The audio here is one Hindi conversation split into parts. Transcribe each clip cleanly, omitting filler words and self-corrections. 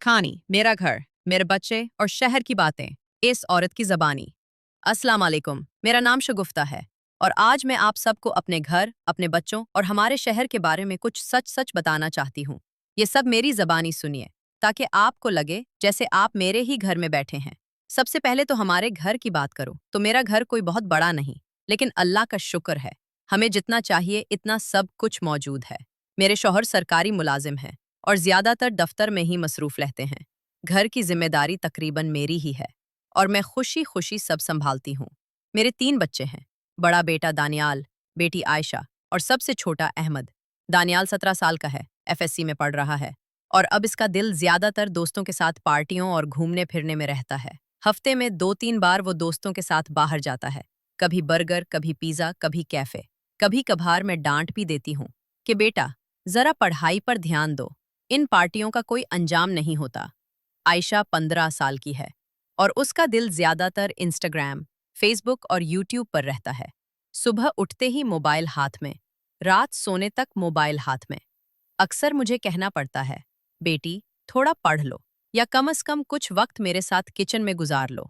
कहानी, मेरा घर, मेरे बच्चे और शहर की बातें, इस औरत की ज़बानी। अस्सलाम वालेकुम, मेरा नाम शगुफ्ता है और आज मैं आप सबको अपने घर, अपने बच्चों और हमारे शहर के बारे में कुछ सच-सच बताना चाहती हूँ। ये सब मेरी ज़बानी सुनिए, ताकि आपको लगे जैसे आप मेरे ही घर में बैठे हैं। सबसे पहले तो हमारे घर की बात करूँ, तो मेरा घर कोई बहुत बड़ा नहीं, लेकिन अल्लाह का शुक्र है, हमें जितना चाहिए इतना सब कुछ मौजूद है। मेरे शौहर सरकारी मुलाजिम हैं और ज्यादातर दफ्तर में ही मसरूफ रहते हैं। घर की जिम्मेदारी तकरीबन मेरी ही है और मैं खुशी खुशी सब संभालती हूँ। मेरे 3 बच्चे हैं, बड़ा बेटा दानियाल, बेटी आयशा और सबसे छोटा अहमद। दानियाल 17 साल का है, एफएससी में पढ़ रहा है और अब इसका दिल ज्यादातर दोस्तों के साथ पार्टियों और घूमने फिरने में रहता है। हफ्ते में 2-3 बार वो दोस्तों के साथ बाहर जाता है, कभी बर्गर, कभी पिज्जा, कभी कैफे। कभी कभार मैं डांट भी देती हूँ कि बेटा जरा पढ़ाई पर ध्यान दो, इन पार्टियों का कोई अंजाम नहीं होता। आयशा 15 साल की है और उसका दिल ज्यादातर इंस्टाग्राम, फेसबुक और यूट्यूब पर रहता है। सुबह उठते ही मोबाइल हाथ में, रात सोने तक मोबाइल हाथ में। अक्सर मुझे कहना पड़ता है, बेटी थोड़ा पढ़ लो या कम से कम कुछ वक्त मेरे साथ किचन में गुजार लो।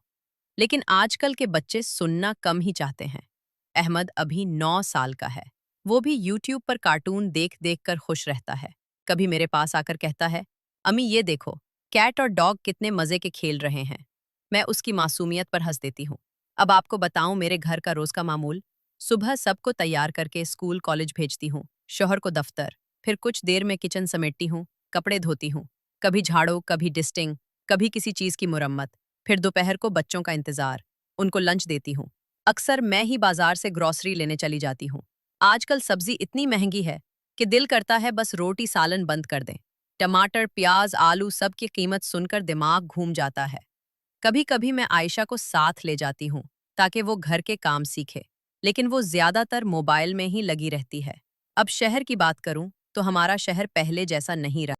लेकिन आजकल के बच्चे सुनना कम ही चाहते हैं। अहमद अभी 9 साल का है। वो भी यूट्यूब पर कार्टून देख देख कर खुश रहता है। कभी मेरे पास आकर कहता है, अम्मी ये देखो, कैट और डॉग कितने मजे के खेल रहे हैं। मैं उसकी मासूमियत पर हंस देती हूँ। अब आपको बताऊं मेरे घर का रोज का मामूल। सुबह सबको तैयार करके स्कूल कॉलेज भेजती हूँ, शौहर को दफ्तर, फिर कुछ देर में किचन समेटती हूँ, कपड़े धोती हूँ, कभी झाड़ू, कभी डिस्टिंग, कभी किसी चीज की मुरम्मत। फिर दोपहर को बच्चों का इंतजार, उनको लंच देती हूँ। अक्सर मैं ही बाजार से ग्रोसरी लेने चली जाती हूँ। आजकल सब्जी इतनी महंगी है कि दिल करता है बस रोटी सालन बंद कर दें। टमाटर, प्याज, आलू सब की कीमत सुनकर दिमाग घूम जाता है। कभी कभी मैं आयशा को साथ ले जाती हूँ ताकि वो घर के काम सीखे, लेकिन वो ज्यादातर मोबाइल में ही लगी रहती है। अब शहर की बात करूँ तो हमारा शहर पहले जैसा नहीं रहा।